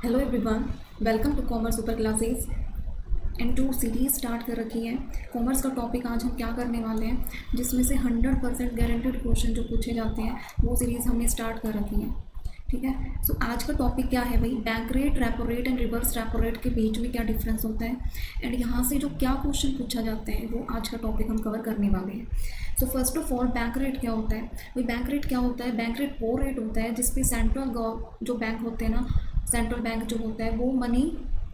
Hello everyone, welcome to commerce super classes and two series start कर रखी है। Commerce का टॉपिक आज हम क्या करने वाले हैं, जिसमें से 100% गारंटेड क्वेश्चन जो पूछे जाते हैं वो सीरीज़ हमने स्टार्ट कर रखी है। ठीक है, सो आज का टॉपिक क्या है भाई, bank rate, repo rate and reverse repo rate के बीच में क्या डिफरेंस होता है एंड यहाँ से जो क्या क्वेश्चन पूछा जाता है वो आज का टॉपिक हम कवर करने वाले हैं। So first of all, bank rate क्या होता है भाई? बैंक रेट क्या होता है? बैंक रेट वो रेट होता है जिसपे सेंट्रल जो बैंक होते हैं ना, सेंट्रल बैंक जो होता है वो मनी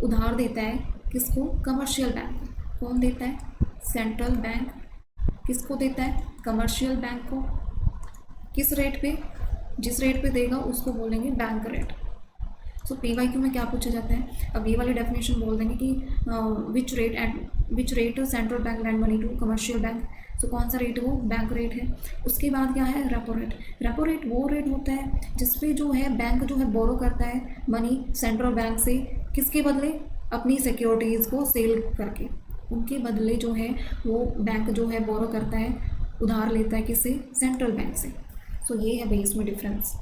उधार देता है किसको? कमर्शियल बैंक को। कौन देता है? Central bank. किसको देता है? कमर्शियल बैंक को। किस रेट पे? जिस रेट पे देगा उसको बोलेंगे बैंक रेट। सो PYQ में क्या पूछा जाता है? अब ये वाली डेफिनेशन बोल देंगे कि which rate central bank lend money to commercial bank. So कौन सा रेट है वो? बैंक रेट है। उसके बाद क्या है? Repo rate. रेपो रेट वो रेट होता है जिसपे जो है बैंक जो है बोरो करता है मनी सेंट्रल बैंक से, किसके बदले? अपनी सिक्योरिटीज़ को सेल करके। उनके बदले जो है वो बैंक जो है बोरो करता है, उधार लेता है किससे? सेंट्रल बैंक से। सो ये है भाई इसमें डिफरेंस।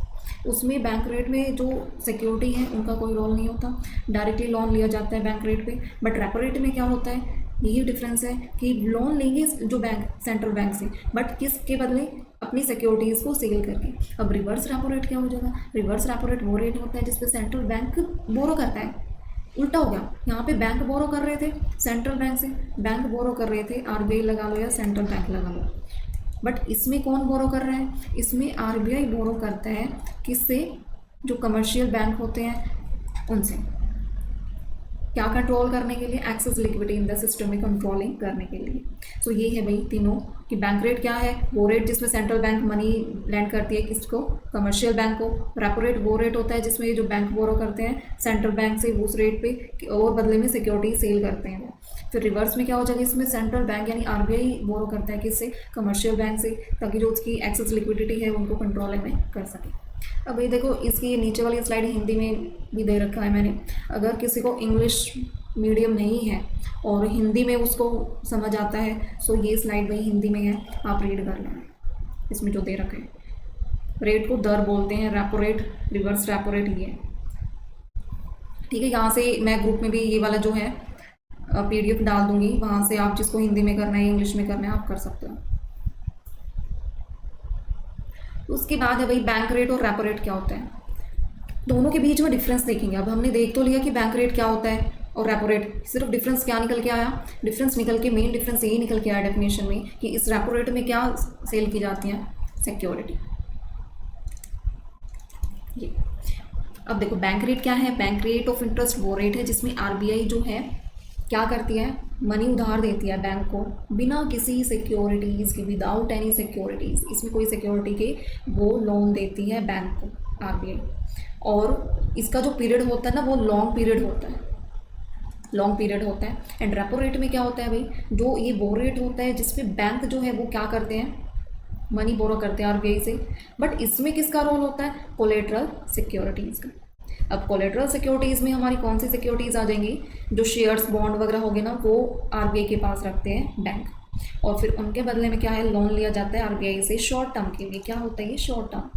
उसमें बैंक रेट में जो सिक्योरिटी है उनका कोई रोल नहीं होता, डायरेक्टली लोन लिया जाता है बैंक रेट पे। बट रेपो रेट में क्या होता है, यही डिफरेंस है कि लोन लेंगे जो बैंक सेंट्रल बैंक से, बट किसके बदले? अपनी सिक्योरिटीज़ को सेल करके। अब रिवर्स रेपो रेट क्या हो जाएगा? रिवर्स रेपो रेट वो रेट होता है जिसपे सेंट्रल बैंक बोरो करता है। उल्टा हो गया, यहाँ पे बैंक बोरो कर रहे थे सेंट्रल बैंक से, बैंक बोरो कर रहे थे, RBI लगा लो या सेंट्रल बैंक लगा लो। बट इसमें कौन बोरो कर रहा है? इसमें RBI बोरो करता है किससे? जो कमर्शियल बैंक होते हैं उनसे। क्या कंट्रोल करने के लिए? Access liquidity in the system में कंट्रोलिंग करने के लिए। सो ये है भाई तीनों कि बैंक रेट क्या है? वो रेट जिसमें सेंट्रल बैंक मनी लैंड करती है किसको? कमर्शियल बैंक को। रेपो रेट वो रेट होता है जिसमें जो बैंक बोरो करते हैं सेंट्रल बैंक से उस रेट पे और बदले में सिक्योरिटी सेल करते हैं वो। फिर रिवर्स में क्या हो जाएगा? इसमें सेंट्रल बैंक यानी RBI बोरो करता है किससे? कमर्शियल बैंक से, ताकि जो उसकी एक्सेस लिक्विडिटी है उनको कंट्रोल में कर सके। अब ये देखो, इसकी नीचे वाली स्लाइड हिंदी में भी दे रखा है मैंने। अगर किसी को इंग्लिश मीडियम नहीं है और हिंदी में उसको समझ आता है, सो ये स्लाइड वही हिंदी में है, आप रीड कर लेना। इसमें जो दे रखा है, रेट को दर बोलते हैं, repo rate, reverse repo rate, ये ठीक है। यहाँ से मैं ग्रुप में भी ये वाला जो है PDF डाल दूंगी, वहाँ से आप जिसको हिंदी में करना है इंग्लिश में करना है आप कर सकते हो। उसके बाद है भाई बैंक रेट और रेपो रेट क्या होता है, दोनों के बीच में डिफरेंस देखेंगे। अब हमने देख तो लिया कि बैंक रेट क्या होता है और रेपो रेट, सिर्फ डिफरेंस क्या निकल के आया? डिफरेंस निकल के मेन डिफरेंस यही निकल के आया डेफिनेशन में कि इस रेपो रेट में क्या सेल की जाती है? सिक्योरिटी। ये अब देखो, बैंक रेट क्या है? बैंक रेट ऑफ इंटरेस्ट वो रेट है जिसमें RBI जो है क्या करती है? मनी उधार देती है बैंक को बिना किसी सिक्योरिटीज़ के, विदाउट एनी सिक्योरिटीज़। इसमें कोई सिक्योरिटी के वो लोन देती है बैंक को RBI, और इसका जो पीरियड होता है ना वो लॉन्ग पीरियड होता है, लॉन्ग पीरियड होता है। एंड रेपो रेट में क्या होता है भाई? जो ये वो रेट होता है जिसमें बैंक जो है वो क्या करते हैं? मनी बोरो करते हैं RBI से। बट इसमें किसका रोल होता है? कोलेटरल सिक्योरिटीज़ का। अब कोलेटरल सिक्योरिटीज़ में हमारी कौन सी सिक्योरिटीज़ आ जाएंगी? जो शेयर्स बॉन्ड वगैरह हो गए ना, वो RBI के पास रखते हैं बैंक, और फिर उनके बदले में क्या है? लोन लिया जाता है RBI से शॉर्ट टर्म के लिए। क्या होता है ये? Short term.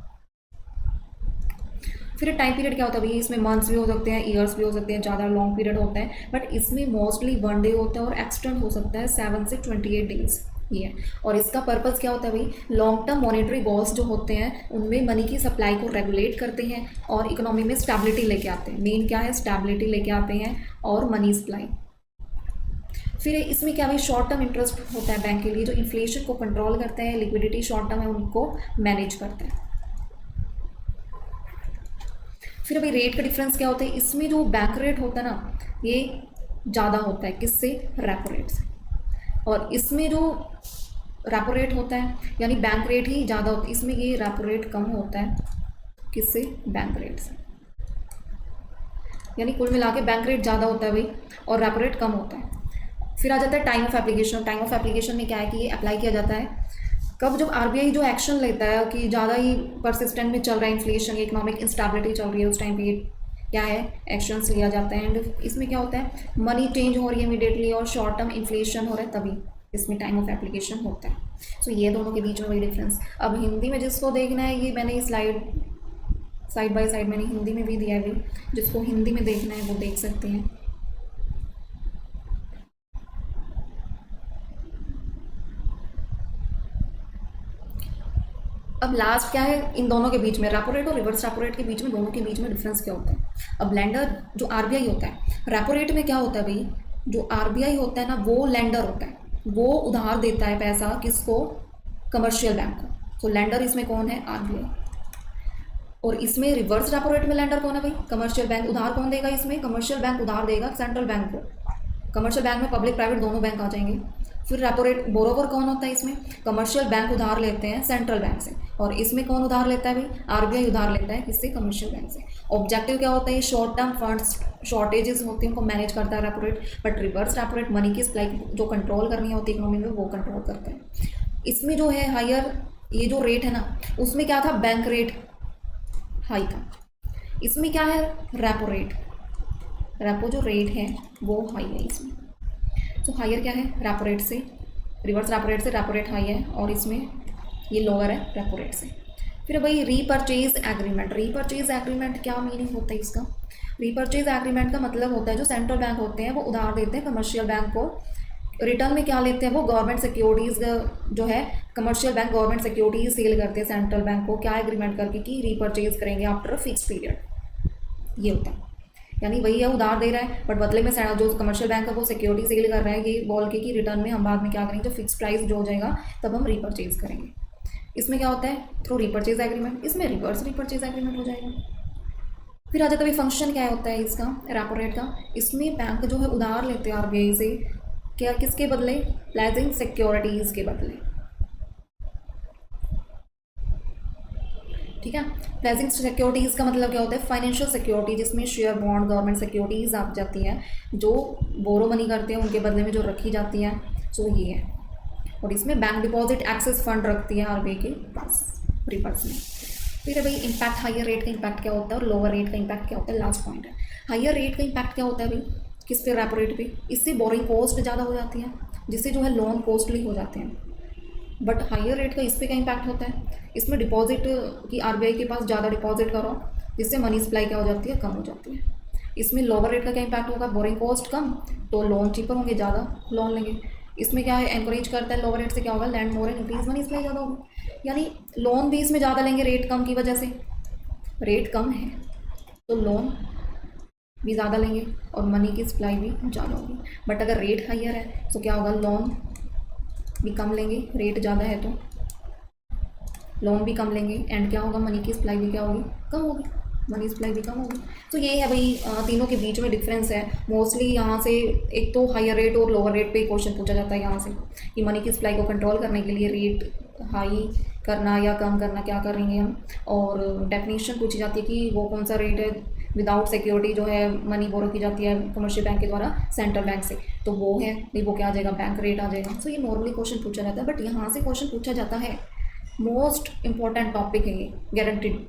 फिर टाइम पीरियड क्या होता है भाई? इसमें मंथ्स भी हो सकते हैं, ईयर्स भी हो सकते हैं, ज़्यादा लॉन्ग पीरियड होता है। बट इसमें मोस्टली 1 डे होता है और एक्सटेंड हो सकता है 7 से 28 डेज ये है। और इसका पर्पज़ क्या होता है भाई? लॉन्ग टर्म मॉनेटरी गोल्स जो होते हैं उनमें मनी की सप्लाई को रेगुलेट करते हैं और इकोनॉमी में स्टेबिलिटी लेके आते हैं। मेन क्या है? स्टेबिलिटी लेके आते हैं और मनी सप्लाई। फिर इसमें क्या भाई? शॉर्ट टर्म इंटरेस्ट होता है बैंक के लिए, जो इन्फ्लेशन को कंट्रोल करता है, लिक्विडिटी शॉर्ट टर्म है उनको मैनेज करता है। फिर अभी रेट का डिफरेंस क्या होता है? इसमें जो बैंक रेट होता है ना ये ज़्यादा होता है किससे? रेपो रेट से। और इसमें जो रेपो रेट होता है यानी बैंक रेट ही ज़्यादा होता है, इसमें ये रेपो रेट कम होता है किससे? बैंक रेट से। यानी कुल मिला के बैंक रेट ज़्यादा होता है भाई और रेपो रेट कम होता है। फिर आ जाता है time of application. Time of application में क्या है कि ये अप्लाई किया जाता है कब? जब RBI जो एक्शन लेता है कि ज़्यादा ही परसिस्टेंट में चल रहा है इन्फ्लेशन, इकोनॉमिक इंस्टेबिलिटी चल रही है, उस टाइम पे क्या है? एक्शंस लिया जाता है। एंड इसमें क्या होता है? मनी चेंज हो रही है इमीडिएटली और शॉर्ट टर्म इन्फ्लेशन हो रहा है, तभी इसमें टाइम ऑफ एप्लीकेशन होता है। सो ये दोनों के बीच में वही डिफरेंस। अब हिंदी में जिसको देखना है, ये मैंने स्लाइड साइड बाय साइड मैंने हिंदी में भी दिया है भाई, जिसको हिंदी में देखना है वो देख सकते हैं। अब लास्ट क्या है इन दोनों के बीच में, रेपो रेट और रिवर्स रेपो रेट के बीच में, दोनों के बीच में डिफरेंस क्या होता है। अब लेंडर जो आरबीआई होता है, रेपो रेट में क्या होता है भाई, जो आरबीआई होता है ना वो लेंडर होता है, वो उधार देता है पैसा किसको, कमर्शियल बैंक को। तो लेंडर इसमें कौन है, आरबीआई। और इसमें रिवर्स रेपो रेट में लेंडर कौन है भाई, कमर्शियल बैंक। उधार कौन देगा इसमें, कमर्शियल बैंक उधार देगा सेंट्रल बैंक को। कमर्शियल बैंक में पब्लिक प्राइवेट दोनों बैंक आ जाएंगे। फिर रेपो रेट, बोरोवर कौन होता है इसमें, कमर्शियल बैंक उधार लेते हैं सेंट्रल बैंक से, और इसमें कौन उधार लेता है भाई, आरबीआई उधार लेता है किससे, कमर्शियल बैंक से। ऑब्जेक्टिव क्या होता है, शॉर्ट टर्म फंड्स शॉर्टेजेस होती हैं उनको मैनेज करता है repo rate. But reverse repo rate money की सप्लाई जो कंट्रोल करनी होती है इकोनॉमी में वो कंट्रोल करता है। इसमें जो है हायर, ये जो रेट है ना उसमें क्या था, बैंक रेट हाई था। इसमें क्या है, रेपो रेट, रेपो जो रेट है वो हाई है इसमें। तो हायर क्या है, रेपो रेट से, रिवर्स रेपो रेट से रेपो रेट हाई है, और इसमें ये लोअर है रेपो रेट से। फिर भाई रीपर्चेज एग्रीमेंट, रीपर्चेज एग्रीमेंट क्या मीनिंग होता है इसका, रीपर्चेज एग्रीमेंट का मतलब होता है जो सेंट्रल बैंक होते हैं वो उधार देते हैं कमर्शियल बैंक को, रिटर्न में क्या लेते हैं वो गवर्नमेंट सिक्योरिटीज़ जो है, commercial bank government securities sell करते हैं सेंट्रल बैंक को, क्या एग्रीमेंट करके कि रीपर्चेज करेंगे आफ्टर अ फिक्स पीरियड। ये होता है, यानी वही है उधार दे रहा है बट बदले में जो कमर्शियल बैंक है वो सिक्योरिटी सेल कर रहा है ये बोल के कि रिटर्न में हम बाद में क्या करेंगे, जो फिक्स प्राइस जो हो जाएगा तब हम रीपर्चेज करेंगे। इसमें क्या होता है, थ्रू रीपर्चेज एग्रीमेंट, इसमें रिवर्स रीपर्चेज एग्रीमेंट हो जाएगा। फिर आ जाता है फंक्शन क्या होता है इसका, रेपो रेट का। इसमें बैंक जो है उधार लेते हैं आरबीआई से, क्या किसके बदले, प्लेजिंग सिक्योरिटीज़ के बदले, ठीक है। प्लेजिंग सिक्योरिटीज़ का मतलब क्या होता है, फाइनेंशियल सिक्योरिटी जिसमें शेयर बॉन्ड गवर्नमेंट सिक्योरिटीज़ आ जाती हैं, जो बोरो मनी करते हैं उनके बदले में जो रखी जाती हैं, सो ये है। और इसमें बैंक डिपॉजिट एक्सेस फंड रखती है आरबीआई के पास रिपर्स में। फिर भाई इम्पैक्ट, हायर रेट का इम्पैक्ट क्या होता है और लोअर रेट का इम्पैक्ट क्या होता है, लास्ट पॉइंट है। हायर रेट का इम्पैक्ट क्या होता है भाई, किस पे, रेपो रेट पे। इससे बोरिंग कॉस्ट ज़्यादा हो जाती है, जिससे जो है लोन कॉस्टली हो जाते हैं। बट हायर रेट का इस पर क्या इम्पैक्ट होता है, इसमें डिपॉजिट की आरबीआई के पास ज़्यादा डिपॉजिट करो, जिससे मनी सप्लाई क्या हो जाती है, कम हो जाती है। इसमें लोअर रेट का क्या इम्पैक्ट होगा, बोरिंग कॉस्ट कम, तो लोन चीपर होंगे, ज़्यादा लोन लेंगे। इसमें क्या है, एनकरेज करता है, लोअर रेट से क्या होगा, land more and increase money supply ज़्यादा होगी, यानी लोन भी इसमें ज़्यादा लेंगे रेट कम की वजह से, रेट कम है तो लोन भी ज़्यादा लेंगे और मनी की सप्लाई भी ज़्यादा होगी। बट अगर रेट हाइयर है तो क्या होगा, लोन भी कम लेंगे, रेट ज़्यादा है तो लोन भी कम लेंगे, एंड क्या होगा, मनी की सप्लाई भी क्या होगी, कम होगी, मनी सप्लाई भी कम होगी। तो ये है भाई तीनों के बीच में डिफरेंस है मोस्टली। यहाँ से एक तो हायर रेट और लोअर रेट पे क्वेश्चन पूछा जाता है यहाँ से, कि मनी की सप्लाई को कंट्रोल करने के लिए रेट हाई करना या कम करना क्या करेंगे हम, और डेफिनेशन पूछी जाती है कि वो कौन सा रेट है विदाउट सिक्योरिटी जो है मनी बोरो की जाती है कमर्शियल बैंक के द्वारा सेंट्रल बैंक से, तो वो है नहीं, वो क्या आ जाएगा, बैंक रेट आ जाएगा। तो ये नॉर्मली क्वेश्चन पूछा जाता है, बट यहाँ से क्वेश्चन पूछा जाता है, मोस्ट इंपॉर्टेंट टॉपिक है ये, गारंटीड।